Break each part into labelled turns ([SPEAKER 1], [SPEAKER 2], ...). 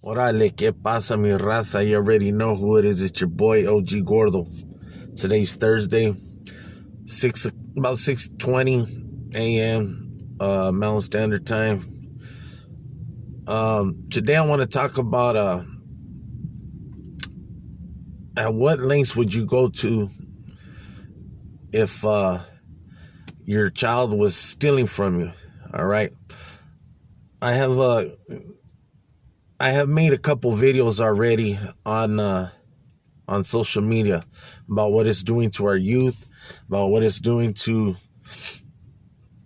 [SPEAKER 1] Orale, ¿qué pasa, mi raza? You already know who it is. It's your boy, OG Gordo. Today's Thursday, about 6:20 a.m. Mountain Standard Time. Today I want to talk about at what lengths would you go to if your child was stealing from you. All right. I have made a couple videos already on social media about what it's doing to our youth, about what it's doing to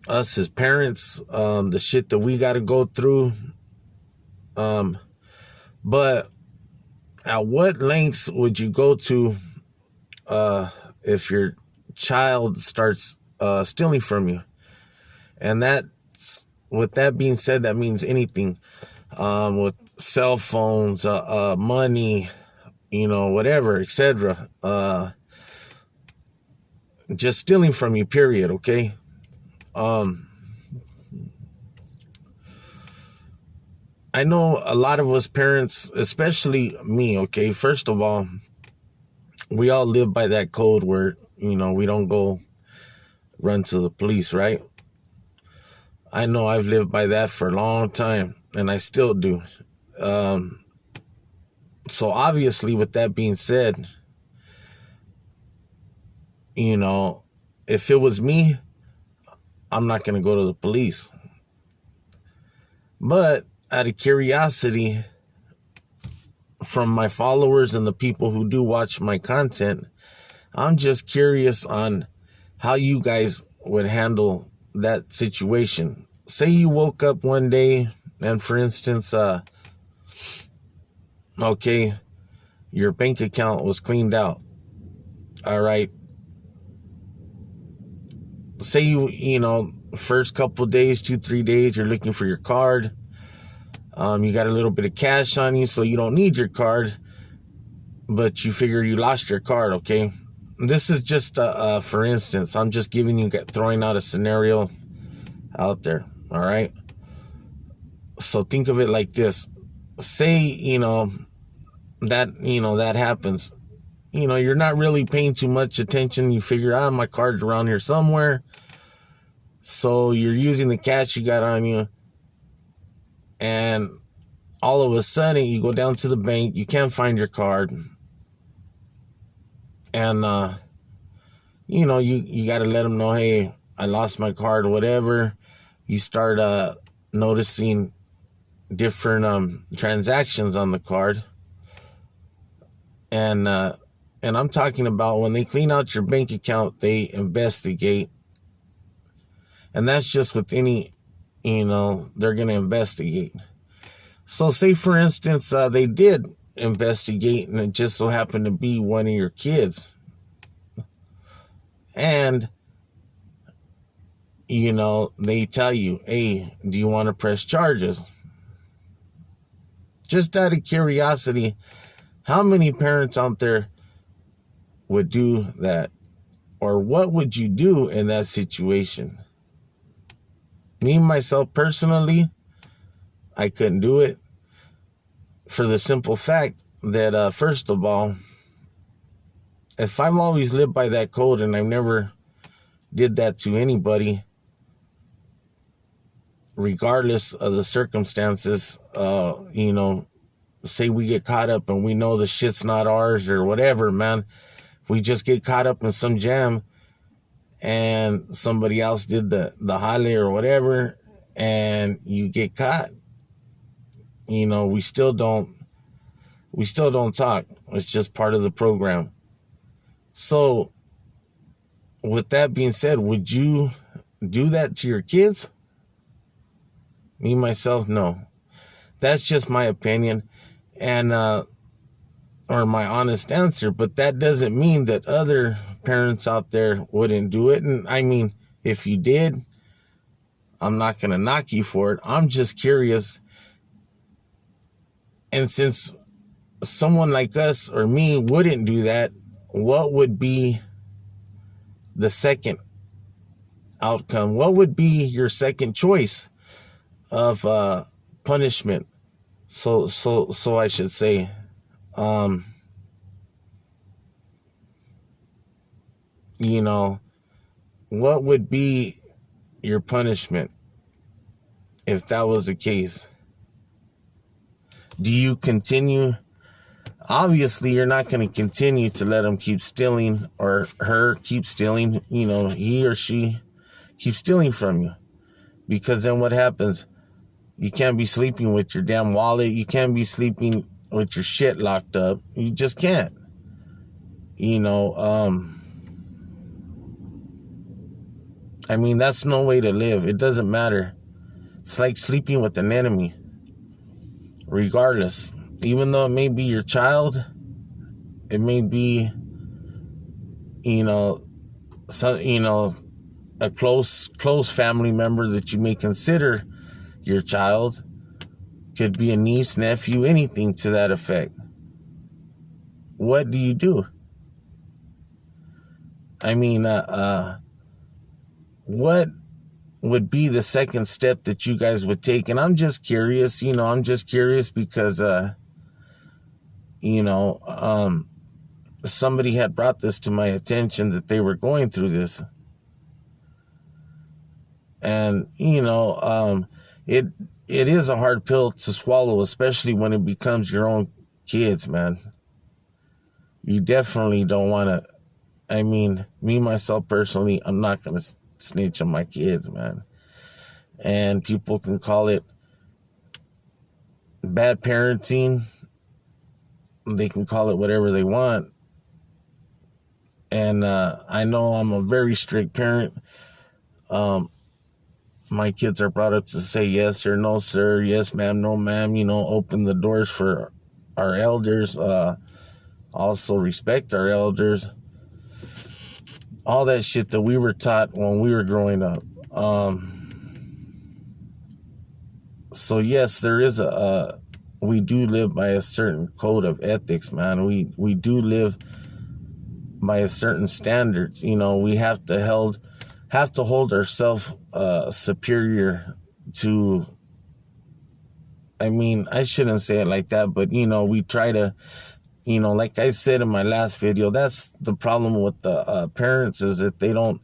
[SPEAKER 1] us as parents, the shit that we got to go through. But at what lengths would you go to if your child starts stealing from you? And with that being said, that means anything, with cell phones, money, whatever, etc. Just stealing from you, period. Okay. I know a lot of us parents, especially me. Okay. First of all, we all live by that code where, we don't go run to the police, right? I know I've lived by that for a long time, and I still do. So obviously, with that being said, if it was me, I'm not going to go to the police. But out of curiosity from my followers and the people who do watch my content, I'm just curious on how you guys would handle that situation. Say you woke up one day and, for instance, okay, your bank account was cleaned out. All right. Say you first couple of days, 2-3 days, you're looking for your card. You got a little bit of cash on you, so you don't need your card, but you figure you lost your card. Okay. This is just for instance. I'm just throwing out a scenario out there. All right. So think of it like this. Say, that happens. You're not really paying too much attention. You figure, my card's around here somewhere. So you're using the cash you got on you. And all of a sudden you go down to the bank. You can't find your card. And, you got to let them know, hey, I lost my card or whatever. You start noticing different transactions on the card. And I'm talking about when they clean out your bank account, they investigate. And that's just with any, they're going to investigate. So say, for instance, they did investigate and it just so happened to be one of your kids. And, they tell you, hey, do you want to press charges? Just out of curiosity, how many parents out there would do that? Or what would you do in that situation? Me, myself, personally, I couldn't do it for the simple fact that, first of all, if I've always lived by that code and I've never did that to anybody, regardless of the circumstances, say we get caught up and we know the shit's not ours or whatever, man. We just get caught up in some jam and somebody else did the holly or whatever, and you get caught. We still don't talk. It's just part of the program. So with that being said, would you do that to your kids? Me, myself, no. That's just my opinion and or my honest answer, but that doesn't mean that other parents out there wouldn't do it. And I mean, if you did, I'm not going to knock you for it. I'm just curious. And since someone like us or me wouldn't do that, what would be the second outcome? What would be your second choice of punishment? So I should say, you know, what would be your punishment if that was the case? Do you continue? Obviously, you're not going to continue to let him keep stealing, or her keep stealing, he or she keep stealing from you. Because then what happens? You can't be sleeping with your damn wallet. You can't be sleeping with your shit locked up. You just can't. I mean, that's no way to live. It doesn't matter. It's like sleeping with an enemy. Regardless. Even though it may be your child, it may be, a close family member that you may consider your child. Could be a niece, nephew, anything to that effect. What do you do? I mean, what would be the second step that you guys would take? And I'm just curious, because, somebody had brought this to my attention that they were going through this. And, it is a hard pill to swallow, especially when it becomes your own kids, man. You definitely don't want to. I mean, me, myself, personally, I'm not going to snitch on my kids, man. And people can call it bad parenting. They can call it whatever they want. And I know I'm a very strict parent. My kids are brought up to say yes or no, sir, yes, ma'am, no, ma'am, open the doors for our elders, also respect our elders, all that shit that we were taught when we were growing up. So yes, there is we do live by a certain code of ethics, man. We do live by a certain standards. We have to hold ourselves superior to, I mean, I shouldn't say it like that, but we try to, like I said in my last video, that's the problem with the parents, is that they don't,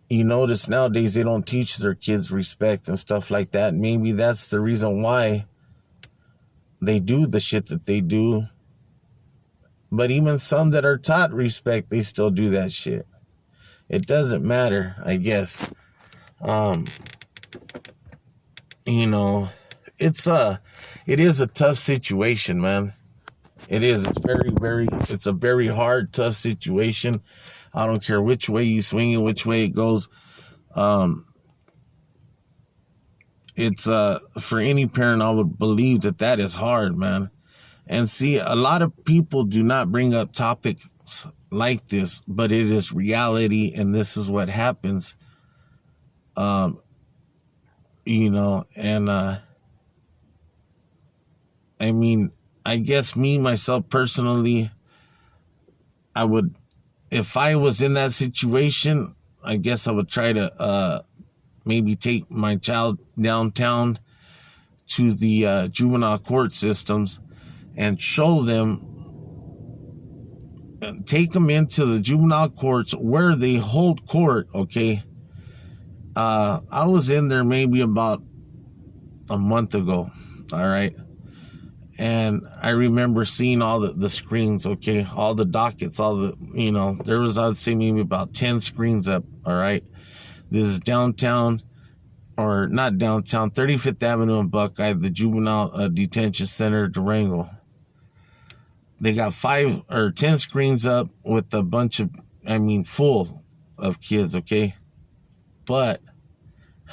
[SPEAKER 1] you notice nowadays they don't teach their kids respect and stuff like that. Maybe that's the reason why they do the shit that they do. But even some that are taught respect, they still do that shit. It doesn't matter, I guess. It is a tough situation, man. It is. It's a very hard, tough situation. I don't care which way you swing it, which way it goes. It's for any parent, I would believe that is hard, man. And see, a lot of people do not bring up topics like this, but it is reality, and this is what happens. And I mean, I guess me, myself, personally, I would, if I was in that situation, I guess I would try to maybe take my child downtown to the juvenile court systems and show them, take them into the juvenile courts where they hold court, okay? I was in there maybe about a month ago, all right? And I remember seeing all the screens, okay? All the dockets, all the, there was, I'd say maybe about 10 screens up, all right? This is downtown, or not downtown, 35th Avenue in Buckeye, the Juvenile Detention Center, Durango. They got 5 or 10 screens up with a bunch of, full of kids, okay? But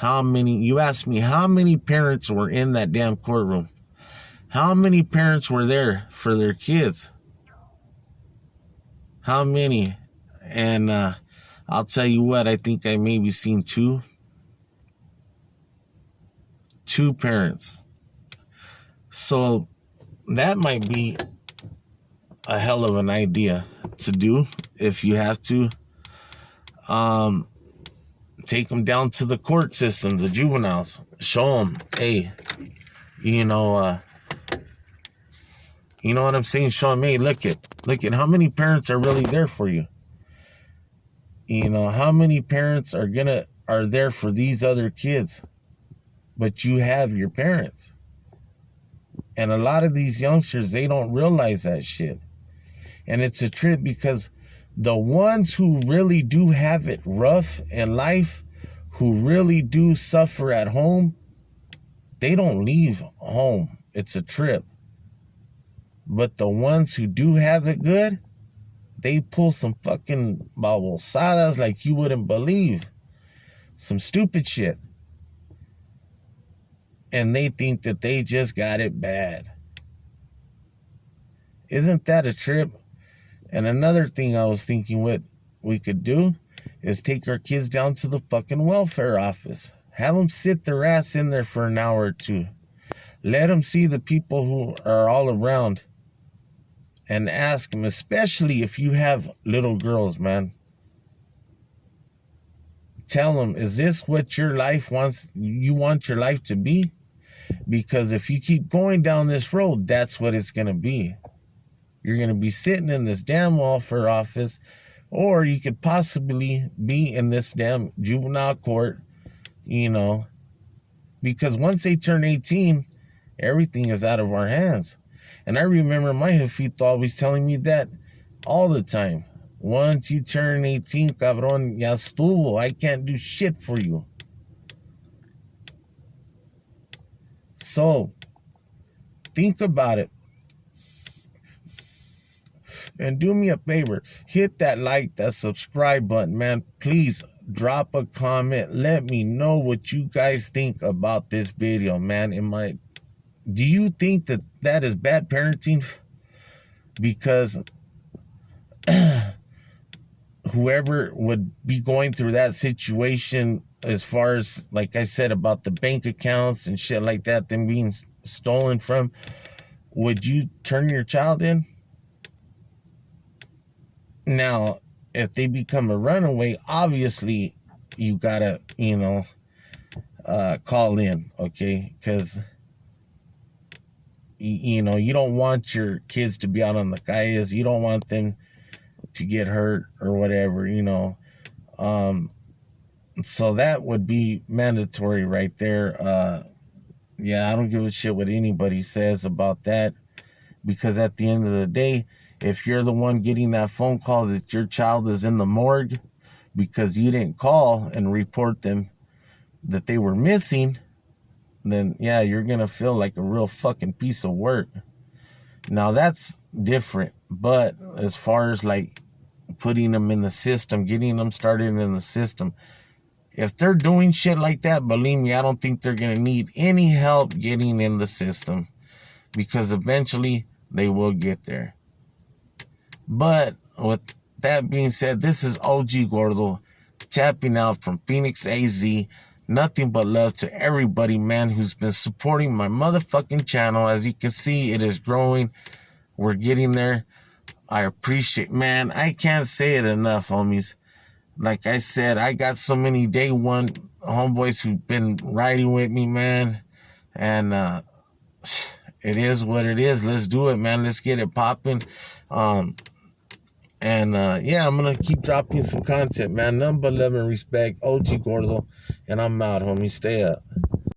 [SPEAKER 1] you asked me, how many parents were in that damn courtroom? How many parents were there for their kids? How many? And I'll tell you what, I think I maybe seen 2 parents. So that might be a hell of an idea to do if you have to. Take them down to the court system, the juveniles. Show them, hey, You know, you know what I'm saying, Sean May? Look at how many parents are really there for you. You know, how many parents are there for these other kids, but you have your parents. And a lot of these youngsters, they don't realize that shit. And it's a trip because the ones who really do have it rough in life, who really do suffer at home, they don't leave home. It's a trip. But the ones who do have it good, they pull some fucking babosadas like you wouldn't believe. Some stupid shit. And they think that they just got it bad. Isn't that a trip? And another thing I was thinking what we could do is take our kids down to the fucking welfare office. Have them sit their ass in there for an hour or two. Let them see the people who are all around. And ask them, especially if you have little girls, man. Tell them, is this what your life wants? You want your life to be? Because if you keep going down this road, that's what it's going to be. You're going to be sitting in this damn welfare office, or you could possibly be in this damn juvenile court, you know, because once they turn 18, everything is out of our hands. And I remember my jefito always telling me that all the time. Once you turn 18, cabrón, ya estuvo. I can't do shit for you. So, think about it. And do me a favor. Hit that like, that subscribe button, man. Please drop a comment. Let me know what you guys think about this video, man. Do you think that is bad parenting? Because whoever would be going through that situation, as far as, like I said, about the bank accounts and shit like that, them being stolen from, would you turn your child in? Now, if they become a runaway, obviously you gotta, call in, okay? Because you don't want your kids to be out on the calles. You don't want them to get hurt or whatever, so that would be mandatory right there. Yeah, I don't give a shit what anybody says about that, because at the end of the day, if you're the one getting that phone call that your child is in the morgue because you didn't call and report them that they were missing, then yeah, you're going to feel like a real fucking piece of work. Now that's different, but as far as like putting them in the system, getting them started in the system, if they're doing shit like that, believe me, I don't think they're going to need any help getting in the system, because eventually they will get there. But with that being said, this is OG Gordo tapping out from Phoenix, AZ. Nothing but love to everybody, man, who's been supporting my motherfucking channel. As you can see, it is growing. We're getting there. I appreciate, man, I can't say it enough, homies. Like I said, I got so many day one homeboys who've been riding with me, man. And it is what it is. Let's do it, man. Let's get it popping. Yeah, I'm going to keep dropping some content, man. Nothing but love and respect. OG Gordo. And I'm out, homie. Stay up.